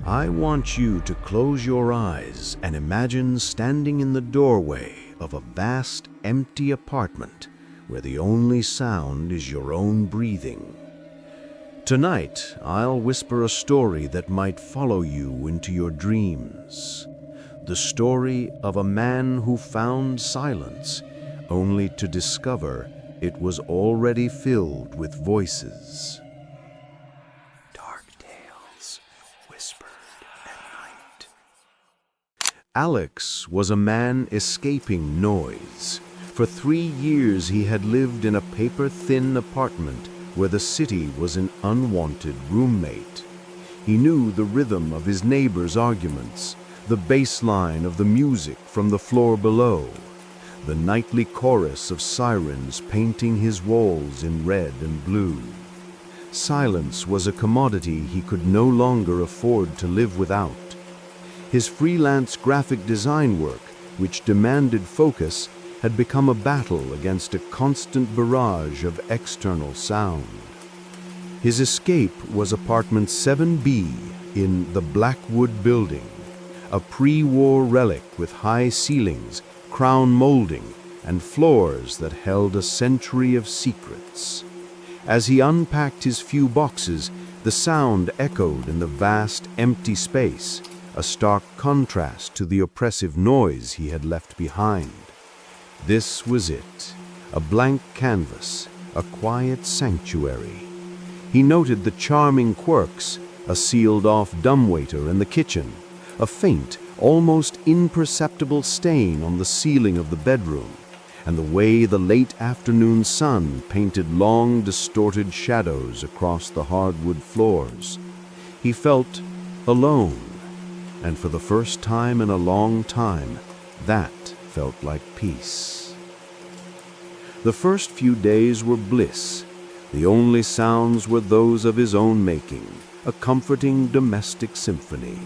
I want you to close your eyes and imagine standing in the doorway of a vast, empty apartment where the only sound is your own breathing. Tonight, I'll whisper a story that might follow you into your dreams. The story of a man who found silence, only to discover it was already filled with voices. Dark tales whispered at night. Alex was a man escaping noise. For 3 years he had lived in a paper-thin apartment where the city was an unwanted roommate. He knew the rhythm of his neighbors' arguments, the bass line of the music from the floor below, the nightly chorus of sirens painting his walls in red and blue. Silence was a commodity he could no longer afford to live without. His freelance graphic design work, which demanded focus, had become a battle against a constant barrage of external sound. His escape was apartment 7B in the Blackwood building, a pre-war relic with high ceilings, crown molding, and floors that held a century of secrets. As he unpacked his few boxes, the sound echoed in the vast, empty space, a stark contrast to the oppressive noise he had left behind. This was it, a blank canvas, a quiet sanctuary. He noted the charming quirks, a sealed-off dumbwaiter in the kitchen, a faint, almost imperceptible stain on the ceiling of the bedroom, and the way the late afternoon sun painted long, distorted shadows across the hardwood floors. He felt alone, and for the first time in a long time, that felt like peace. The first few days were bliss. The only sounds were those of his own making, a comforting domestic symphony.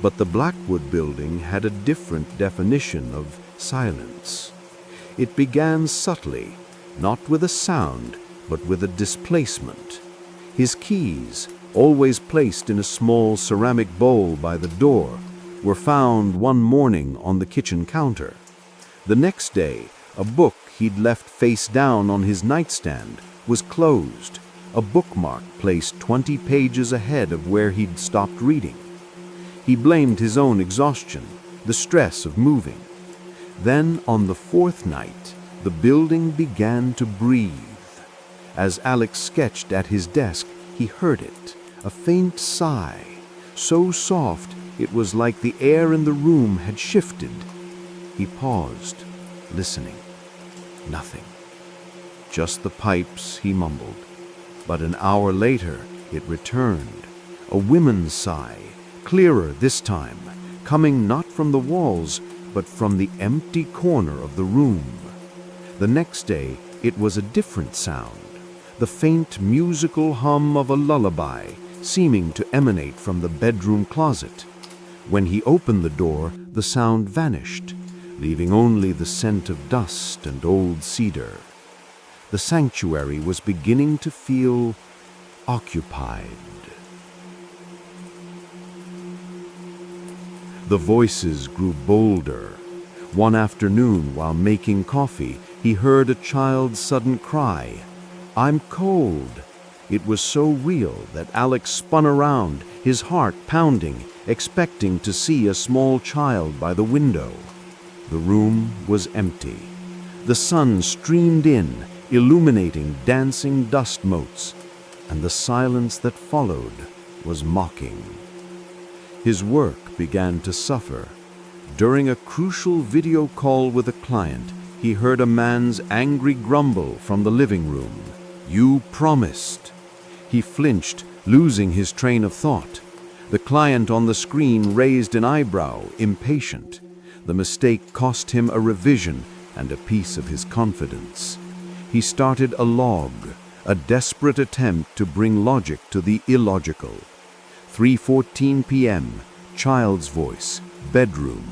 But the Blackwood building had a different definition of silence. It began subtly, not with a sound, but with a displacement. His keys, always placed in a small ceramic bowl by the door, were found one morning on the kitchen counter. The next day, a book he'd left face down on his nightstand was closed, a bookmark placed 20 pages ahead of where he'd stopped reading. He blamed his own exhaustion, the stress of moving. Then, on the 4th night, the building began to breathe. As Alex sketched at his desk, he heard it, a faint sigh, so soft it was like the air in the room had shifted. He paused, listening. Nothing. Just the pipes, he mumbled. But an hour later, it returned. A woman's sigh, clearer this time, coming not from the walls, but from the empty corner of the room. The next day, it was a different sound, the faint musical hum of a lullaby, seeming to emanate from the bedroom closet. When he opened the door, the sound vanished, leaving only the scent of dust and old cedar. The sanctuary was beginning to feel occupied. The voices grew bolder. One afternoon, while making coffee, he heard a child's sudden cry, "I'm cold." It was so real that Alex spun around, his heart pounding, expecting to see a small child by the window. The room was empty. The sun streamed in, illuminating dancing dust motes, and the silence that followed was mocking. His work began to suffer. During a crucial video call with a client, he heard a man's angry grumble from the living room. "You promised." He flinched, losing his train of thought. The client on the screen raised an eyebrow, impatient. The mistake cost him a revision and a piece of his confidence. He started a log, a desperate attempt to bring logic to the illogical. 3:14 p.m., child's voice, bedroom.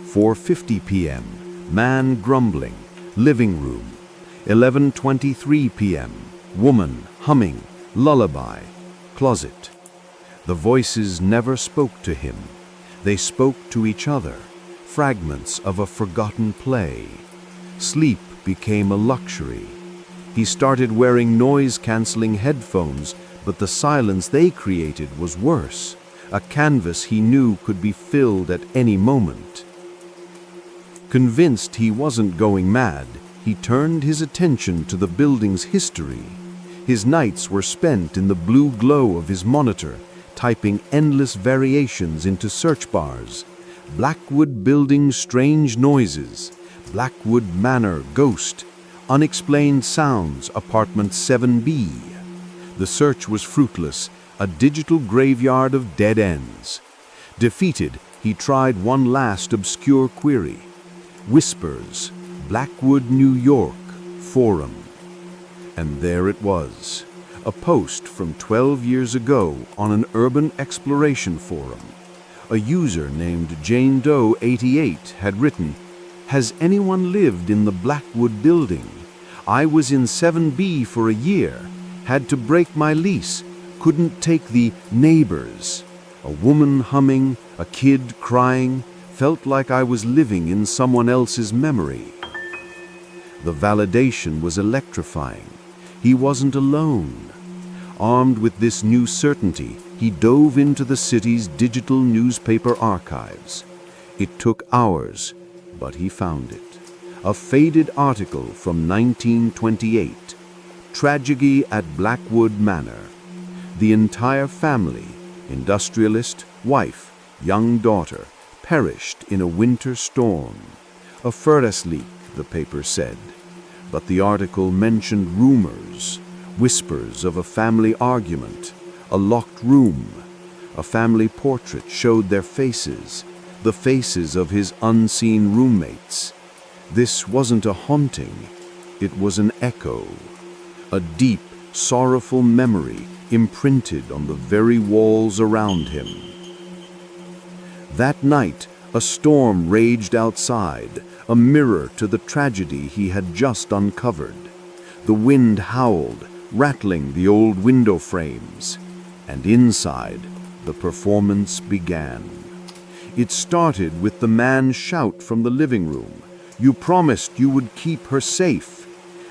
4:50 p.m., man grumbling, living room. 11:23 p.m., woman humming, lullaby, closet. The voices never spoke to him. They spoke to each other, fragments of a forgotten play. Sleep became a luxury. He started wearing noise-canceling headphones, but the silence they created was worse, a canvas he knew could be filled at any moment. Convinced he wasn't going mad, he turned his attention to the building's history. His nights were spent in the blue glow of his monitor, typing endless variations into search bars. Blackwood Building strange noises, Blackwood Manor ghost, unexplained sounds, apartment 7B. The search was fruitless, a digital graveyard of dead ends. Defeated, he tried one last obscure query. Whispers, Blackwood, New York, forum. And there it was, a post from 12 years ago on an urban exploration forum. A user named Jane Doe 88 had written, "Has anyone lived in the Blackwood Building? I was in 7B for a year, had to break my lease, couldn't take the neighbors. A woman humming, a kid crying, felt like I was living in someone else's memory." The validation was electrifying. He wasn't alone. Armed with this new certainty, he dove into the city's digital newspaper archives. It took hours, but he found it. A faded article from 1928. Tragedy at Blackwood Manor. The entire family, industrialist, wife, young daughter, perished in a winter storm. A furnace leak, the paper said. But the article mentioned rumors, whispers of a family argument, a locked room. A family portrait showed their faces, the faces of his unseen roommates. This wasn't a haunting, it was an echo, a deep, sorrowful memory imprinted on the very walls around him. That night, a storm raged outside, a mirror to the tragedy he had just uncovered. The wind howled, rattling the old window frames, and inside, the performance began. It started with the man's shout from the living room, "You promised you would keep her safe."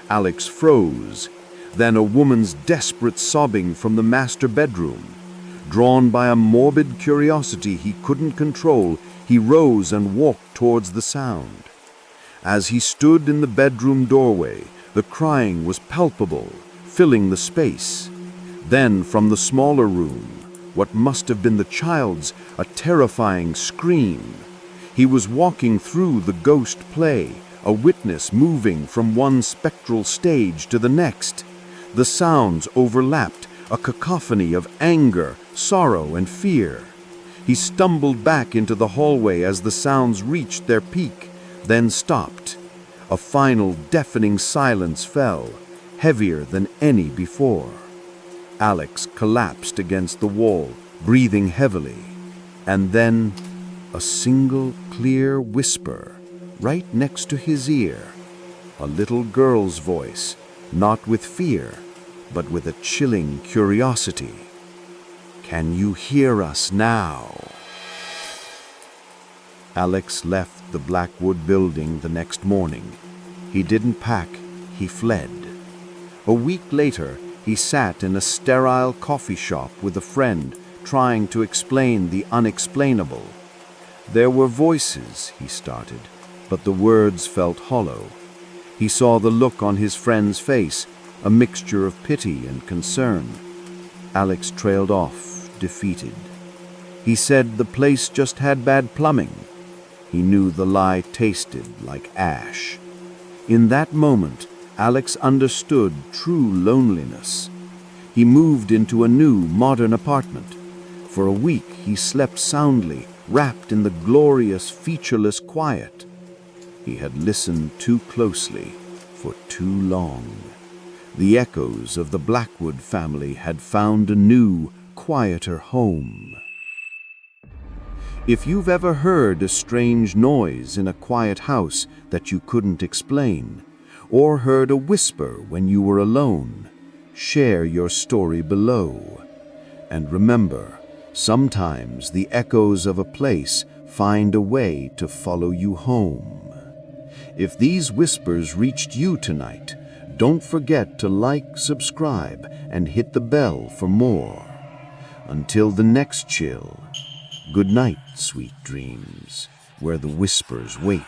Alex froze. Then a woman's desperate sobbing from the master bedroom. Drawn by a morbid curiosity he couldn't control, he rose and walked towards the sound. As he stood in the bedroom doorway, the crying was palpable, filling the space. Then from the smaller room, what must have been the child's, a terrifying scream. He was walking through the ghost play, a witness moving from one spectral stage to the next. The sounds overlapped, a cacophony of anger, sorrow, and fear. He stumbled back into the hallway as the sounds reached their peak, then stopped. A final deafening silence fell, heavier than any before. Alex collapsed against the wall, breathing heavily. And then, a single clear whisper, right next to his ear. A little girl's voice, not with fear, but with a chilling curiosity. "Can you hear us now?" Alex left the Blackwood Building the next morning. He didn't pack, he fled. A week later, he sat in a sterile coffee shop with a friend, trying to explain the unexplainable. There were voices, he started, but the words felt hollow. He saw the look on his friend's face, a mixture of pity and concern. Alex trailed off, defeated. He said the place just had bad plumbing. He knew the lie tasted like ash. In that moment, Alex understood true loneliness. He moved into a new, modern apartment. For a week, he slept soundly, wrapped in the glorious, featureless quiet. He had listened too closely for too long. The echoes of the Blackwood family had found a new, quieter home. If you've ever heard a strange noise in a quiet house that you couldn't explain, or heard a whisper when you were alone, share your story below. And remember, Sometimes the echoes of a place find a way to follow you home. If these whispers reached you tonight, don't forget to like, subscribe, and hit the bell for more. Until the next chill, good night, sweet dreams, where the whispers wait.